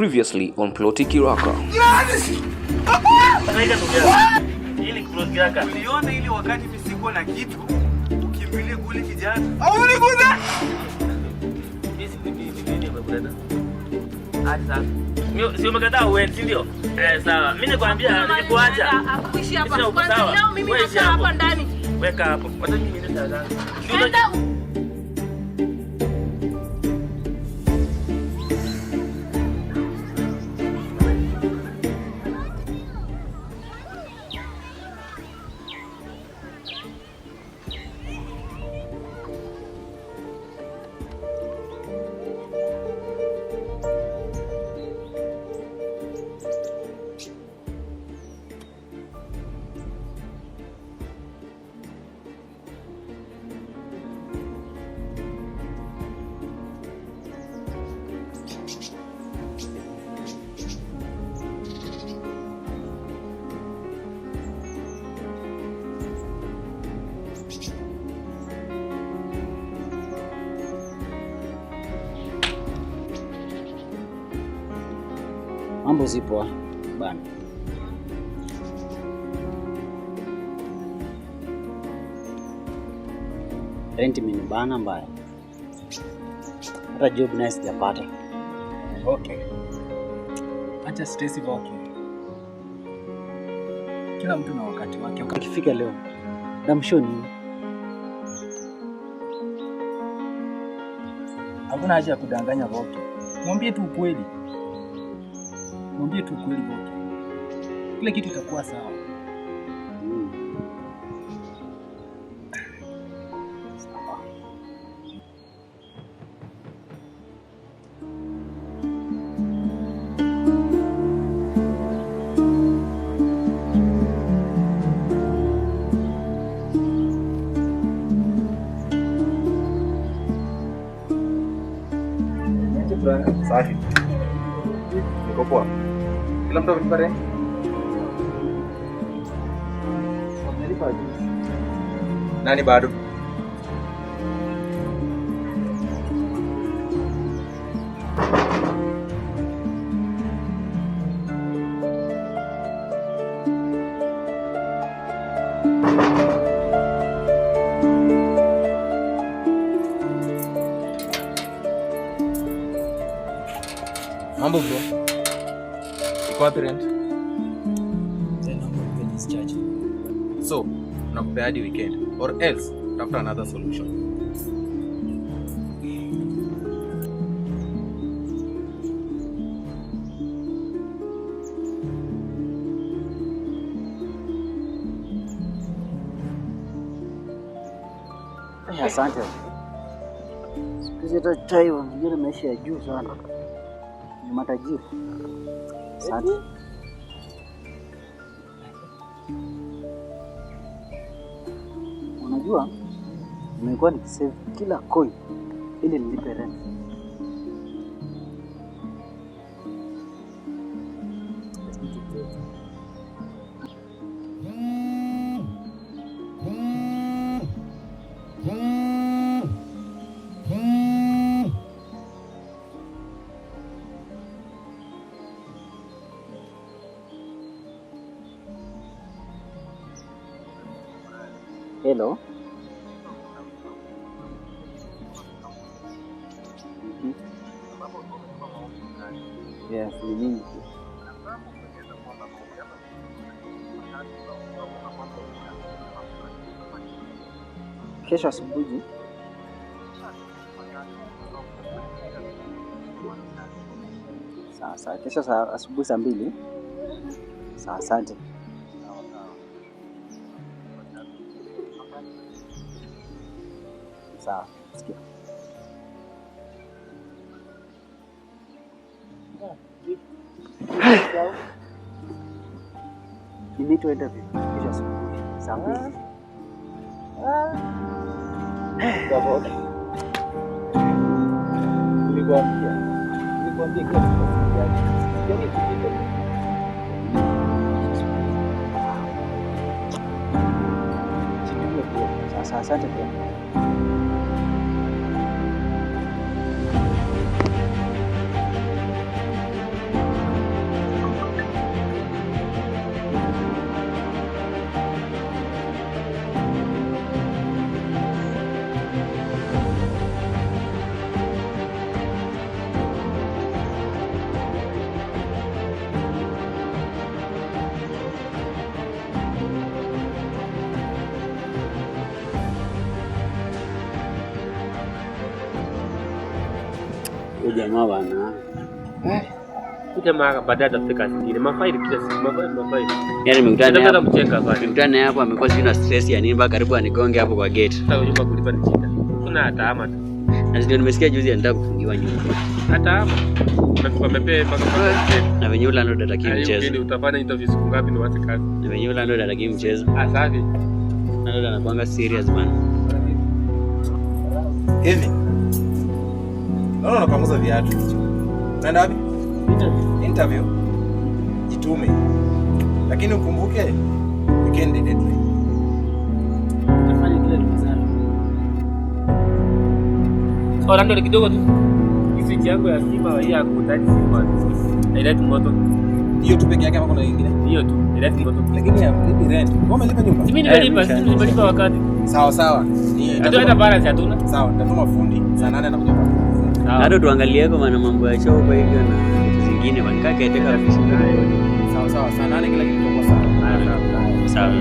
Previously on Ploti Kiraka. Ili Ploti Kiraka. Uliona ili wakati misiko na kitu ukimbilie kule kijana. Au unikuza? Mimi babrada. Hadi sasa. Sio umekataa uende, si ndio? Sawa. Mimi nikwambia nilikuacha. Hakuishi hapa. Kwanza leo mimi nakaa hapa ndani. Weka hapo. Wacha mimi niende sasa. Mambo zipo bana. Rent imenibana mbaya. Hata job naye sijapata. Okay. Acha stress ivoke. Kila mtu na wakati wake. Ukifika leo, damsho nini? Hakuna haja ya kudanganya Voke. Mwambie tu ukweli. Mwambie tu ukweli Voke. Kila kitu kitakuwa sawa. Safi. Niko poa. Kila mtu amelipa rent? Amelipa juzi. Nani bado? Mambo bro. Iko wapi rent? So, nakupea hadi weekend or else tafuta another solution. Asante. Sikiza chai wanajua maisha ya juu sana. Ni matajiri. Asante. Unajua, nimekuwa nikisave kila coin ili nilipe rent. Hello. Yes, ni mingi. Kesho asubuhi. Sasa kesho asubuhi saa 2. Sawa, asante. Sawa, sikia. Nilitoenda vipi? Kesho asubuhi saa 2. Voke. Nilikwambia kitu gani? Sasa asante pia. jamaa bana. Jamaa akapata tafuta kazi nyingine. Mafaili kila siku, mafaili. Yaani nimekutana mcheka hapa. Nimekutana hapo amekuwa sina stress ya nini mpaka karibu anigonge hapo kwa gate. Sasa nyumba kulipa ni shida. Kuna hata ama tu. Na ndio nimesikia juzi anataka kufungiwa nyumba. Hata ama. Unachukua mepe mpaka na venye ule ndo dataki mchezo. Yaani utafanya interview siku ngapi ni wapi kazi? Na venye ule ndo dataki mchezo. Safi. Na ndo anakuanga serious man. Hivi. Naona unapanguza viatu. Unaenda wapi? Interview. Jitume. Lakini ukumbuke weekend deadline. Nafanya kila kitu sana. Orlando ni kidogo tu. Switch yangu ya stima hii hakutaji simu. Haileti moto. Hiyo tu peke yake ama kuna nyingine? Hiyo tu, haileti moto. Lakini ya lipi rent. Wewe umelipa nyumba? Mimi nimelipa wakati. Sawa. Hata balance hatuna. Sawa, nitatuma fundi. Saa 8 anakuja kwa. Hata tuangalie kwa maana mambo ya show kwa hivyo na vitu zingine wanikake iteka Sawa. Saa 8 kila kitu kitakuwa sawa. Sawa.